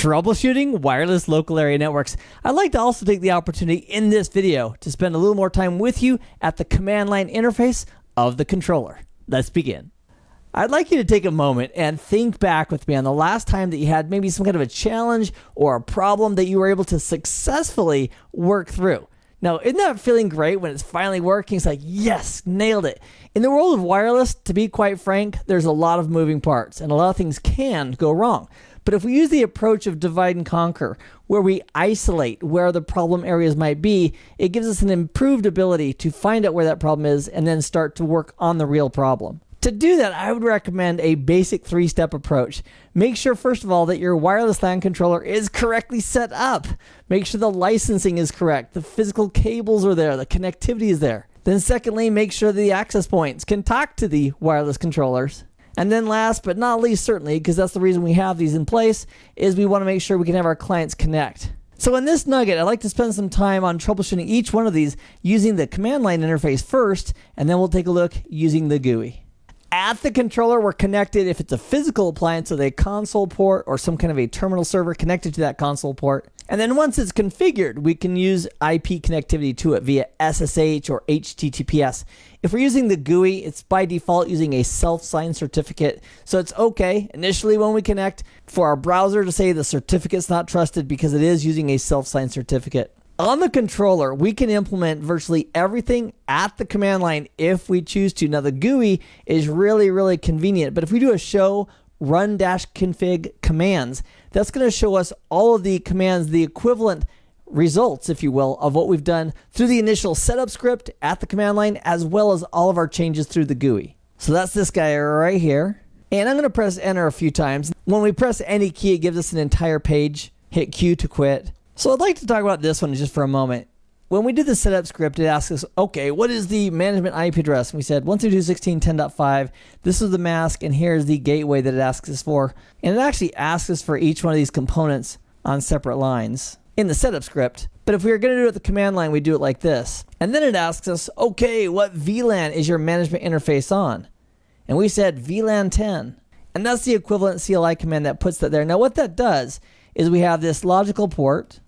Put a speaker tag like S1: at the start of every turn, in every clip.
S1: Troubleshooting wireless local area networks. I'd like to also take the opportunity in this video to spend a little more time with you at the command line interface of the controller. Let's begin. I'd like you to take a moment and think back with me on the last time that you had maybe some kind of a challenge or a problem that you were able to successfully work through. Now, isn't that feeling great when it's finally working? It's like, yes, nailed it. In the world of wireless, to be quite frank, there's a lot of moving parts and a lot of things can go wrong. But if we use the approach of divide and conquer, where we isolate where the problem areas might be, it gives us an improved ability to find out where that problem is and then start to work on the real problem. To do that, I would recommend a basic three-step approach. Make sure, first of all, that your wireless LAN controller is correctly set up. Make sure the licensing is correct, the physical cables are there, the connectivity is there. Then secondly, make sure the access points can talk to the wireless controllers. And then last but not least, certainly, because that's the reason we have these in place, is we want to make sure we can have our clients connect. So in this nugget, I'd like to spend some time on troubleshooting each one of these using the command line interface first, and then we'll take a look using the GUI. At the controller, we're connected if it's a physical appliance with a console port or some kind of a terminal server connected to that console port. And then once it's configured, we can use IP connectivity to it via SSH or HTTPS. If we're using the GUI, it's by default using a self-signed certificate. So it's okay initially when we connect for our browser to say the certificate's not trusted because it is using a self-signed certificate. On the controller, we can implement virtually everything at the command line if we choose to. Now the GUI is really convenient, but if we do a show run-config commands, that's going to show us all of the commands, the equivalent results, if you will, of what we've done through the initial setup script at the command line, as well as all of our changes through the GUI. So that's this guy right here. And I'm going to press enter a few times. When we press any key, it gives us an entire page. Hit Q to quit. So I'd like to talk about this one just for a moment. When we did the setup script, it asks us, okay, what is the management IP address? And we said 132.16.10.5. This is the mask, and here's the gateway that it asks us for. And it actually asks us for each one of these components on separate lines in the setup script. But if we were going to do it at the command line, we do it like this. And then it asks us, okay, what VLAN is your management interface on? And we said VLAN 10. And that's the equivalent CLI command that puts that there. Now what that does is we have this logical port,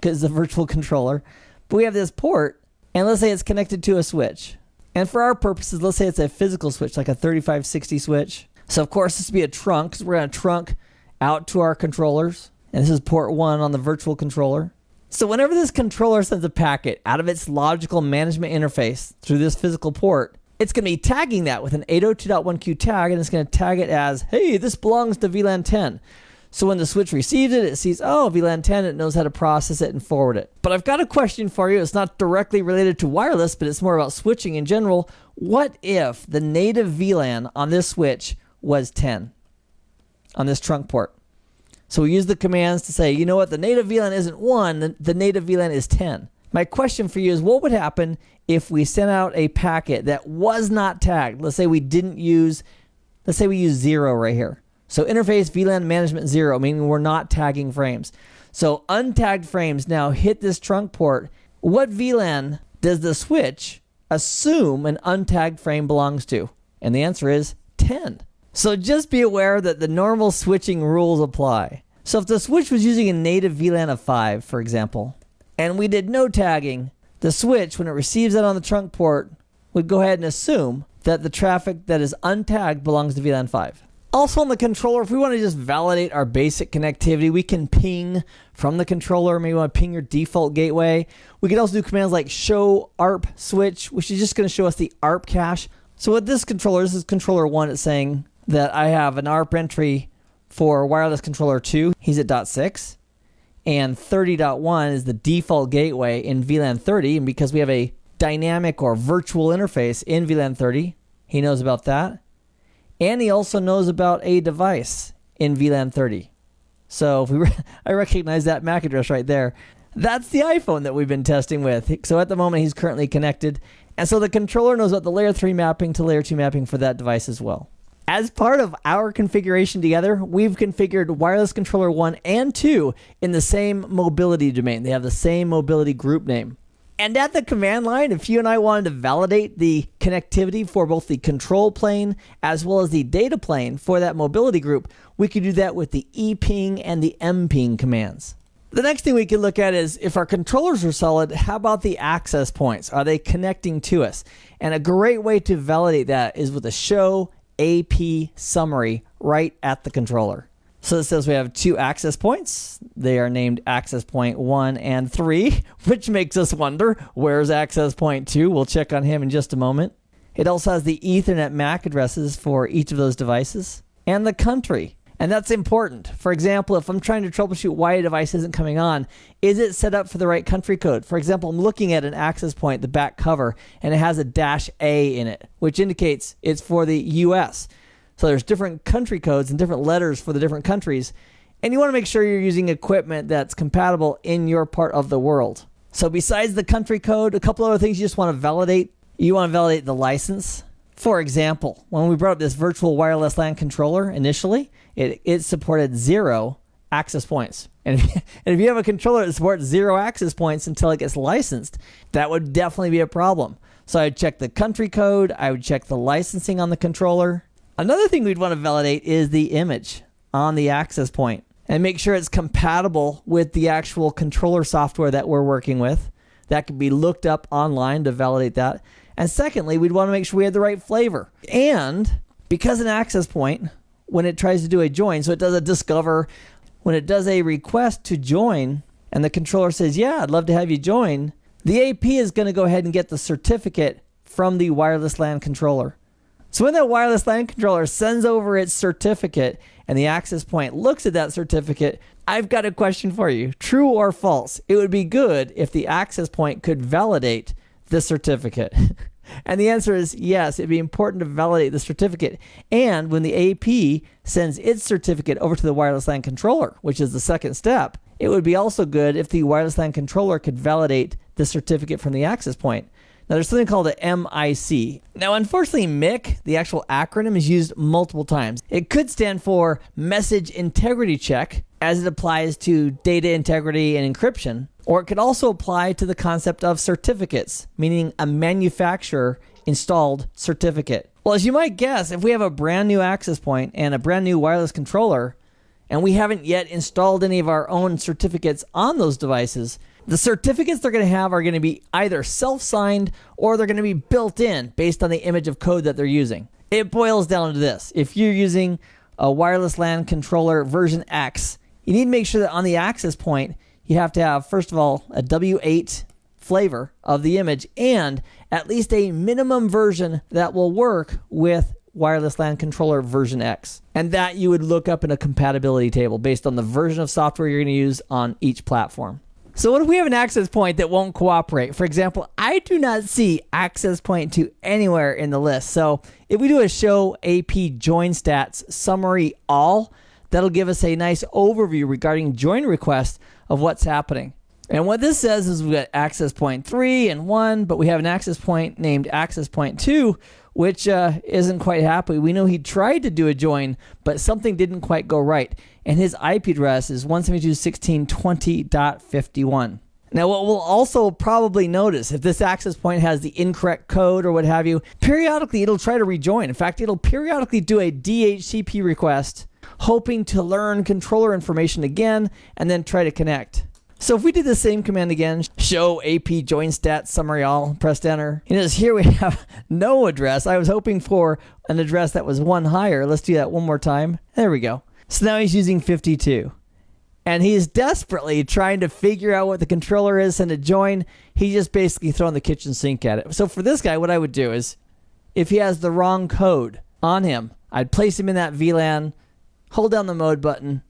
S1: because it's a virtual controller, but we have this port, and let's say it's connected to a switch. And for our purposes, let's say it's a physical switch, like a 3560 switch. So of course this would be a trunk, because we're going to trunk out to our controllers. And this is port 1 on the virtual controller. So whenever this controller sends a packet out of its logical management interface through this physical port, it's going to be tagging that with an 802.1q tag, and it's going to tag it as, hey, this belongs to VLAN 10. So when the switch receives it, it sees, oh, VLAN 10, it knows how to process it and forward it. But I've got a question for you. It's not directly related to wireless, but it's more about switching in general. What if the native VLAN on this switch was 10 on this trunk port? So we use the commands to say, you know what, the native VLAN isn't 1, the native VLAN is 10. My question for you is, what would happen if we sent out a packet that was not tagged? Let's say we use 0 right here. So interface VLAN management 0, meaning we're not tagging frames. So untagged frames now hit this trunk port. What VLAN does the switch assume an untagged frame belongs to? And the answer is 10. So just be aware that the normal switching rules apply. So if the switch was using a native VLAN of 5, for example, and we did no tagging, the switch, when it receives that on the trunk port, would go ahead and assume that the traffic that is untagged belongs to VLAN 5. Also on the controller, if we want to just validate our basic connectivity, we can ping from the controller. Maybe we want to ping your default gateway. We can also do commands like show ARP switch, which is just going to show us the ARP cache. So with this controller, this is controller 1, it's saying that I have an ARP entry for wireless controller 2. He's at .6. And 30.1 is the default gateway in VLAN 30. And because we have a dynamic or virtual interface in VLAN 30, he knows about that. And he also knows about a device in VLAN 30. So if I recognize that MAC address right there. That's the iPhone that we've been testing with. So at the moment, he's currently connected. And so the controller knows about the layer 3 mapping to layer 2 mapping for that device as well. As part of our configuration together, we've configured wireless controller 1 and 2 in the same mobility domain. They have the same mobility group name. And at the command line, if you and I wanted to validate the connectivity for both the control plane as well as the data plane for that mobility group, we could do that with the eping and the mping commands. The next thing we can look at is if our controllers are solid, how about the access points? Are they connecting to us? And a great way to validate that is with a show AP summary right at the controller. So this says we have 2 access points. They are named access point 1 and 3, which makes us wonder, where's access point 2? We'll check on him in just a moment. It also has the Ethernet MAC addresses for each of those devices and the country. And that's important. For example, if I'm trying to troubleshoot why a device isn't coming on, is it set up for the right country code? For example, I'm looking at an access point, the back cover, and it has a -A in it, which indicates it's for the US. So there's different country codes and different letters for the different countries. And you want to make sure you're using equipment that's compatible in your part of the world. So besides the country code, a couple other things you just want to validate. You want to validate the license. For example, when we brought up this virtual wireless LAN controller initially, it supported 0 access points. And if you have a controller that supports 0 access points until it gets licensed, that would definitely be a problem. So I'd check the country code. I would check the licensing on the controller. Another thing we'd want to validate is the image on the access point and make sure it's compatible with the actual controller software that we're working with. That could be looked up online to validate that. And secondly, we'd want to make sure we have the right flavor. And because an access point, when it tries to do a join, so it does a discover, when it does a request to join, and the controller says, yeah, I'd love to have you join, the AP is going to go ahead and get the certificate from the wireless LAN controller. So when that wireless LAN controller sends over its certificate and the access point looks at that certificate, I've got a question for you. True or false? It would be good if the access point could validate the certificate. And the answer is yes, it'd be important to validate the certificate. And when the AP sends its certificate over to the wireless LAN controller, which is the second step, it would be also good if the wireless LAN controller could validate the certificate from the access point. Now, there's something called a MIC. Now, unfortunately, MIC, the actual acronym, is used multiple times. It could stand for Message Integrity Check, as it applies to data integrity and encryption, or it could also apply to the concept of certificates, meaning a manufacturer-installed certificate. Well, as you might guess, if we have a brand new access point and a brand new wireless controller, and we haven't yet installed any of our own certificates on those devices, the certificates they're going to have are going to be either self-signed or they're going to be built in based on the image of code that they're using. It boils down to this. If you're using a wireless LAN controller version X, you need to make sure that on the access point, you have to have, first of all, a W8 flavor of the image and at least a minimum version that will work with wireless LAN controller version X. And that you would look up in a compatibility table based on the version of software you're going to use on each platform. So what if we have an access point that won't cooperate? For example, I do not see access point 2 anywhere in the list. So if we do a show AP join stats summary all, that'll give us a nice overview regarding join requests of what's happening. And what this says is we've got access point 3 and 1, but we have an access point named access point 2, which isn't quite happy. We know he tried to do a join, but something didn't quite go right. And his IP address is 172.16.20.51. Now, what we'll also probably notice, if this access point has the incorrect code or what have you, periodically it'll try to rejoin. In fact, it'll periodically do a DHCP request, hoping to learn controller information again and then try to connect. So if we did the same command again, show AP join stats summary all, pressed enter. You notice here we have no address. I was hoping for an address that was 1 higher. Let's do that one more time. There we go. So now he's using 52. And he's desperately trying to figure out what the controller is and to join. He's just basically throwing the kitchen sink at it. So for this guy, what I would do is, if he has the wrong code on him, I'd place him in that VLAN, hold down the mode button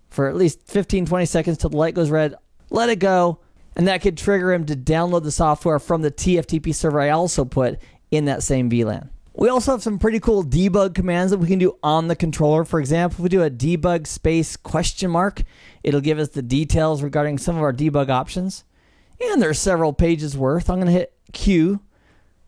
S1: for at least 15-20 seconds till the light goes red, let it go, and that could trigger him to download the software from the TFTP server I also put in that same VLAN. We also have some pretty cool debug commands that we can do on the controller. For example, if we do a debug space question mark, it'll give us the details regarding some of our debug options. And there's several pages worth. I'm going to hit Q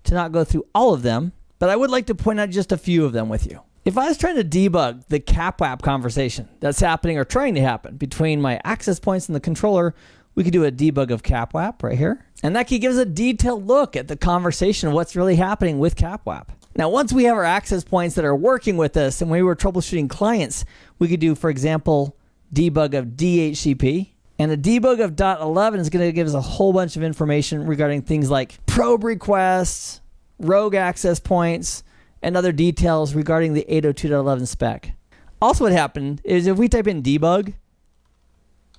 S1: to not go through all of them, but I would like to point out just a few of them with you. If I was trying to debug the CapWAP conversation that's happening or trying to happen between my access points and the controller we could do a debug of CapWAP right here. And that could give us a detailed look at the conversation of what's really happening with CapWAP. Now, once we have our access points that are working with us and we were troubleshooting clients, we could do, for example, debug of DHCP. And a debug of .11 is going to give us a whole bunch of information regarding things like probe requests, rogue access points, and other details regarding the 802.11 spec. Also, what happened is if we type in debug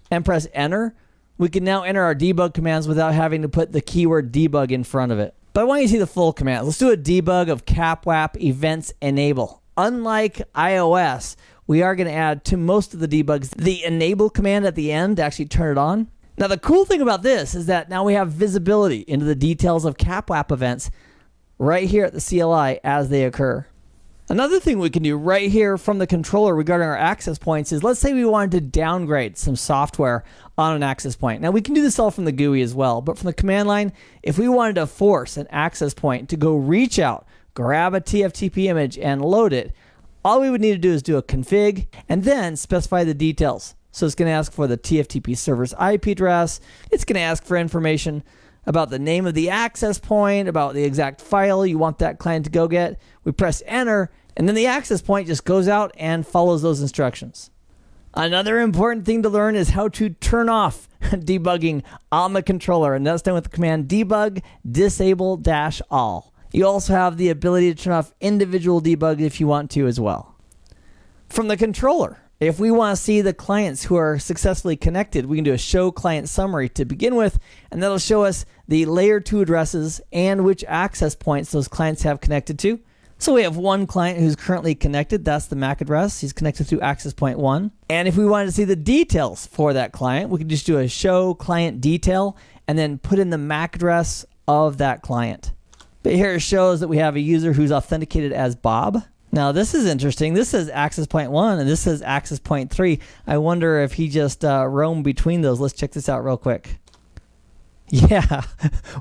S1: and press enter, we can now enter our debug commands without having to put the keyword debug in front of it. But I want you to see the full command. Let's do a debug of CapWAP events enable. Unlike iOS, we are going to add to most of the debugs the enable command at the end to actually turn it on. Now, the cool thing about this is that now we have visibility into the details of CapWAP events right here at the CLI as they occur. Another thing we can do right here from the controller regarding our access points is, let's say we wanted to downgrade some software on an access point. Now, we can do this all from the GUI as well, but from the command line, if we wanted to force an access point to go reach out, grab a TFTP image, and load it, all we would need to do is do a config and then specify the details. So it's going to ask for the TFTP server's IP address. It's going to ask for information about the name of the access point, about the exact file you want that client to go get. We press enter, and then the access point just goes out and follows those instructions. Another important thing to learn is how to turn off debugging on the controller, and that's done with the command debug disable-all. You also have the ability to turn off individual debugs if you want to as well. From the controller, if we want to see the clients who are successfully connected, we can do a show client summary to begin with, and that'll show us the layer 2 addresses and which access points those clients have connected to. So we have one client who's currently connected. That's the MAC address. He's connected to access point 1. And if we wanted to see the details for that client, we can just do a show client detail and then put in the MAC address of that client. But here it shows that we have a user who's authenticated as Bob. Now, this is interesting. This says access point 1 and this says access point 3. I wonder if he just roamed between those. Let's check this out real quick. Yeah,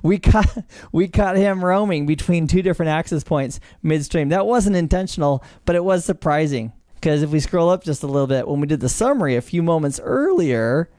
S1: we caught him roaming between two different access points midstream. That wasn't intentional, but it was surprising, because if we scroll up just a little bit, when we did the summary a few moments earlier,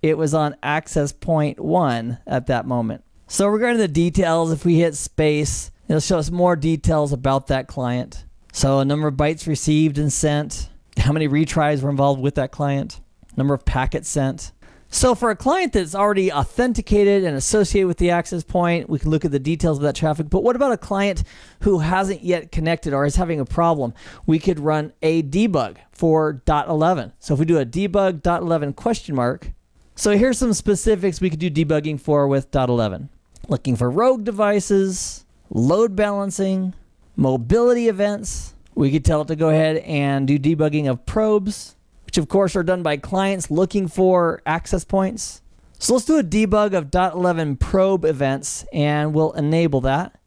S1: it was on access point 1 at that moment. So regarding the details, if we hit space, it'll show us more details about that client. So a number of bytes received and sent, how many retries were involved with that client, number of packets sent. So for a client that's already authenticated and associated with the access point, we can look at the details of that traffic. But what about a client who hasn't yet connected or is having a problem? We could run a debug for .11. So if we do a debug .11 question mark, so here's some specifics we could do debugging for with .11. Looking for rogue devices, load balancing, mobility events. We could tell it to go ahead and do debugging of probes, which of course are done by clients looking for access points. So let's do a debug of .11 probe events, and we'll enable that.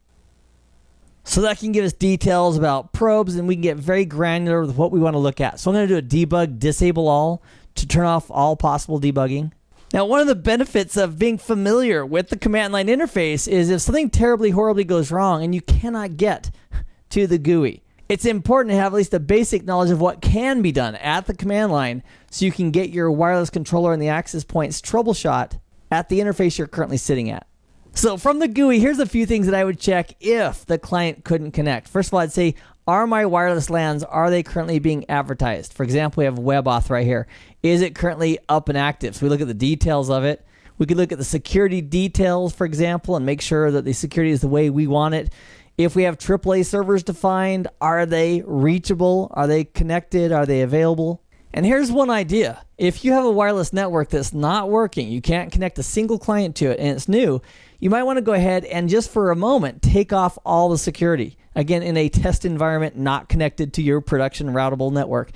S1: So that can give us details about probes, and we can get very granular with what we want to look at. So I'm going to do a debug disable all to turn off all possible debugging. Now, one of the benefits of being familiar with the command line interface is if something terribly, horribly goes wrong and you cannot get to the GUI, it's important to have at least a basic knowledge of what can be done at the command line so you can get your wireless controller and the access points troubleshot at the interface you're currently sitting at. So from the GUI, here's a few things that I would check if the client couldn't connect. First of all, I'd say, are my wireless LANs, are they currently being advertised? For example, we have WebAuth right here. Is it currently up and active? So we look at the details of it. We could look at the security details, for example, and make sure that the security is the way we want it. If we have AAA servers defined, are they reachable? Are they connected? Are they available? And here's one idea. If you have a wireless network that's not working, you can't connect a single client to it, and it's new, you might want to go ahead and just for a moment take off all the security. Again, in a test environment not connected to your production routable network.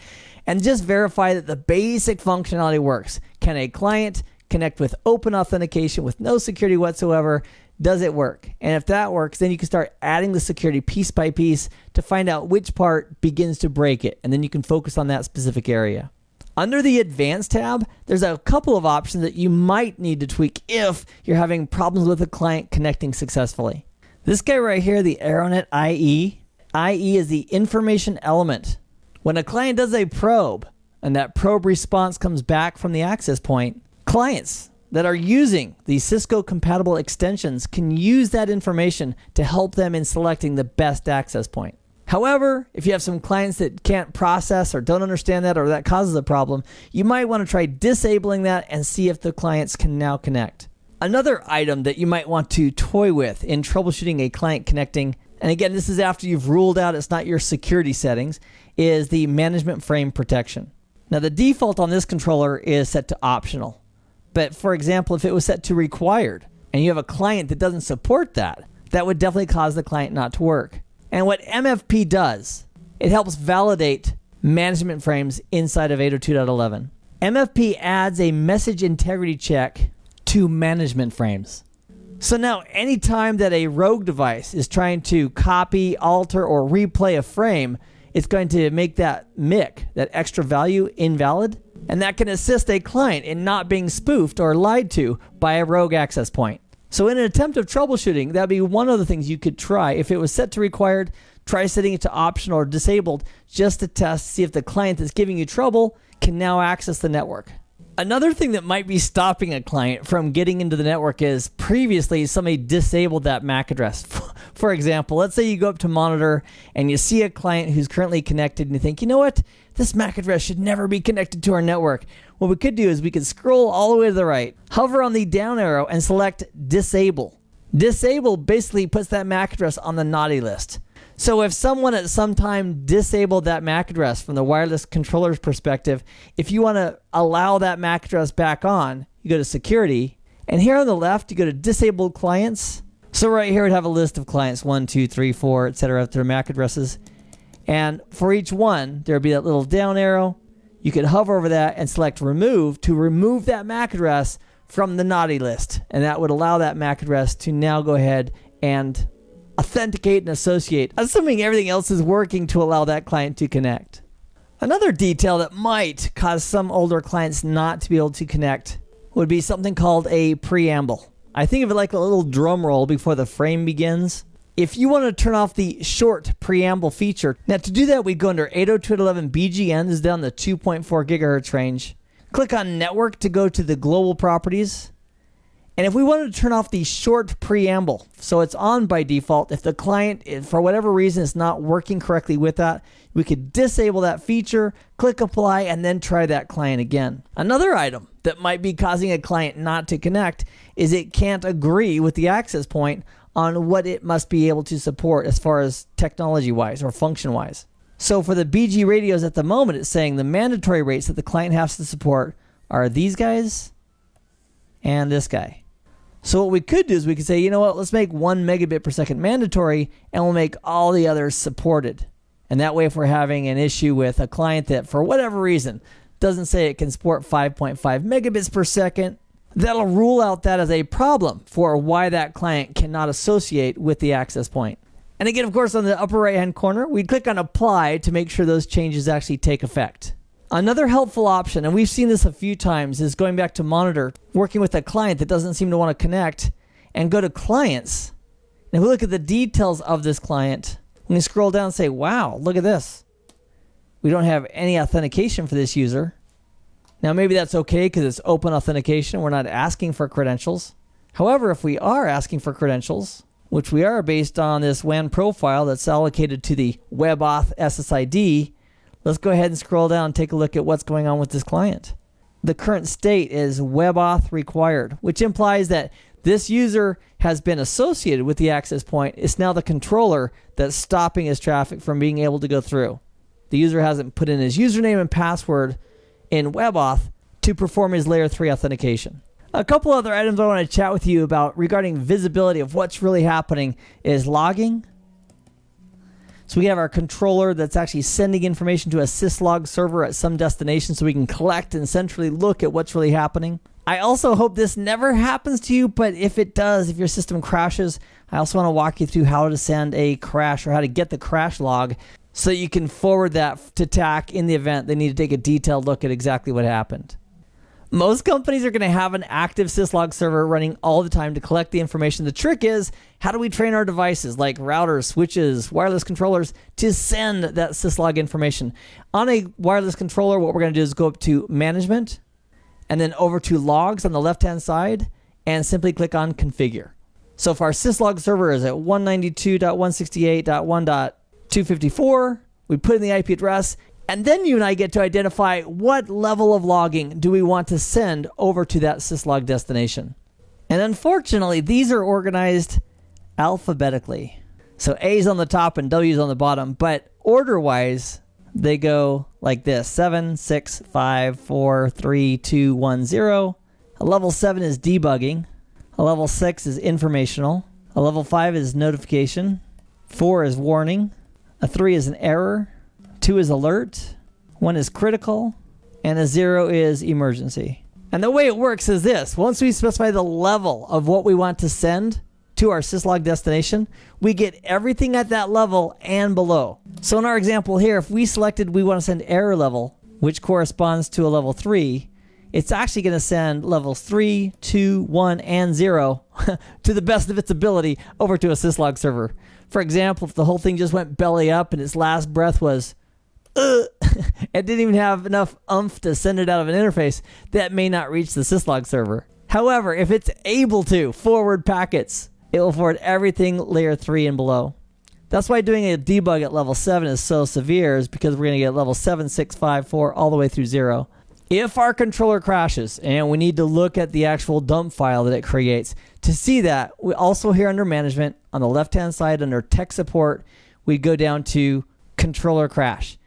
S1: And just verify that the basic functionality works. Can a client connect with open authentication with no security whatsoever? Does it work? And if that works, then you can start adding the security piece by piece to find out which part begins to break it. And then you can focus on that specific area. Under the Advanced tab, there's a couple of options that you might need to tweak if you're having problems with a client connecting successfully. This guy right here, the AeroNet IE. IE is the information element. When a client does a probe and that probe response comes back from the access point, clients that are using the Cisco compatible extensions can use that information to help them in selecting the best access point. However, if you have some clients that can't process or don't understand that, or that causes a problem, you might want to try disabling that and see if the clients can now connect. Another item that you might want to toy with in troubleshooting a client connecting, and again, this is after you've ruled out it's not your security settings, is the management frame protection. Now, the default on this controller is set to optional. But for example, if it was set to required and you have a client that doesn't support that, that would definitely cause the client not to work. And what MFP does, it helps validate management frames inside of 802.11. MFP adds a message integrity check to management frames. So now anytime that a rogue device is trying to copy, alter, or replay a frame, it's going to make that MIC, that extra value, invalid. And that can assist a client in not being spoofed or lied to by a rogue access point. So in an attempt of troubleshooting, that would be one of the things you could try. If it was set to required, try setting it to optional or disabled just to test, see if the client that's giving you trouble can now access the network. Another thing that might be stopping a client from getting into the network is previously somebody disabled that MAC address. For example, let's say you go up to monitor and you see a client who's currently connected and you think, you know what, this MAC address should never be connected to our network. What we could do is we could scroll all the way to the right, hover on the down arrow and select disable. Disable basically puts that MAC address on the naughty list. So if someone at some time disabled that MAC address from the wireless controller's perspective, if you want to allow that MAC address back on, you go to security, and here on the left, you go to disabled clients. So right here, we'd have a list of clients, 1, 2, 3, 4, etc., their MAC addresses. And for each one, there'd be that little down arrow. You could hover over that and select remove to remove that MAC address from the naughty list. And that would allow that MAC address to now go ahead and authenticate and associate, assuming everything else is working to allow that client to connect. Another detail that might cause some older clients not to be able to connect would be something called a preamble. I think of it like a little drum roll before the frame begins. If you want to turn off the short preamble feature, now to do that, we go under 802.11 BGN, this is down the 2.4 gigahertz range. Click on network to go to the global properties. And if we wanted to turn off the short preamble, so it's on by default, if the client, for whatever reason, is not working correctly with that, we could disable that feature, click apply, and then try that client again. Another item that might be causing a client not to connect is it can't agree with the access point on what it must be able to support as far as technology-wise or function-wise. So for the BG radios at the moment, it's saying the mandatory rates that the client has to support are these guys and this guy. So what we could do is we could say, you know what, let's make 1 megabit per second mandatory and we'll make all the others supported. And that way, if we're having an issue with a client that for whatever reason doesn't say it can support 5.5 megabits per second, that'll rule out that as a problem for why that client cannot associate with the access point. And again, of course, on the upper right hand corner, we click on apply to make sure those changes actually take effect. Another helpful option, and we've seen this a few times, is going back to monitor, working with a client that doesn't seem to want to connect, and go to clients. And if we look at the details of this client, we can scroll down and say, wow, look at this. We don't have any authentication for this user. Now maybe that's okay because it's open authentication. We're not asking for credentials. However, if we are asking for credentials, which we are based on this WAN profile that's allocated to the WebAuth SSID, let's go ahead and scroll down and take a look at what's going on with this client. The current state is WebAuth required, which implies that this user has been associated with the access point. It's now the controller that's stopping his traffic from being able to go through. The user hasn't put in his username and password in WebAuth to perform his layer 3 authentication. A couple other items I want to chat with you about regarding visibility of what's really happening is logging. So we have our controller that's actually sending information to a syslog server at some destination so we can collect and centrally look at what's really happening. I also hope this never happens to you, but if it does, if your system crashes, I also want to walk you through how to send a crash or how to get the crash log so you can forward that to TAC in the event they need to take a detailed look at exactly what happened. Most companies are going to have an active syslog server running all the time to collect the information. The trick is, how do we train our devices like routers, switches, wireless controllers to send that syslog information? On a wireless controller, what we're going to do is go up to Management, and then over to logs on the left-hand side, and simply click on configure. So if our syslog server is at 192.168.1.254, we put in the IP address, and then you and I get to identify what level of logging do we want to send over to that syslog destination. And unfortunately, these are organized alphabetically. So A is on the top and W is on the bottom, but order-wise, they go like this: 7, 6, 5, 4, 3, 2, 1, 0. A level 7 is debugging. A level 6 is informational. A level 5 is notification. 4 is warning. A 3 is an error. 2 is alert. 1 is critical. And a 0 is emergency. And the way it works is this: once we specify the level of what we want to send to our syslog destination, we get everything at that level and below. So in our example here, if we selected we want to send error level, which corresponds to a level 3, it's actually going to send levels 3, 2, 1, and 0 to the best of its ability over to a syslog server. For example, if the whole thing just went belly up and its last breath was and didn't even have enough oomph to send it out of an interface, that may not reach the syslog server. However, if it's able to forward packets, it will forward everything layer 3 and below. That's why doing a debug at level 7 is so severe, is because we're going to get level 7, 6, 5, 4 all the way through 0. If our controller crashes and we need to look at the actual dump file that it creates, to see that, we also here under management on the left hand side under tech support, we go down to controller crash.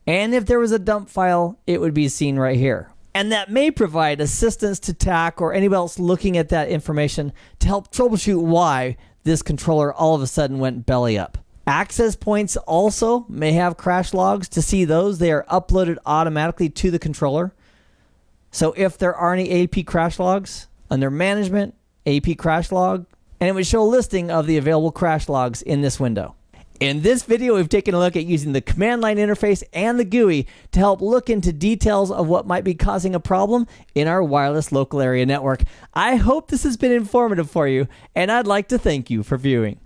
S1: And if there was a dump file, it would be seen right here. And that may provide assistance to TAC or anybody else looking at that information to help troubleshoot why this controller all of a sudden went belly up. Access points also may have crash logs. To see those, they are uploaded automatically to the controller. So if there are any AP crash logs, under management, AP crash log, and it would show a listing of the available crash logs in this window. In this video, we've taken a look at using the command line interface and the GUI to help look into details of what might be causing a problem in our wireless local area network. I hope this has been informative for you, and I'd like to thank you for viewing.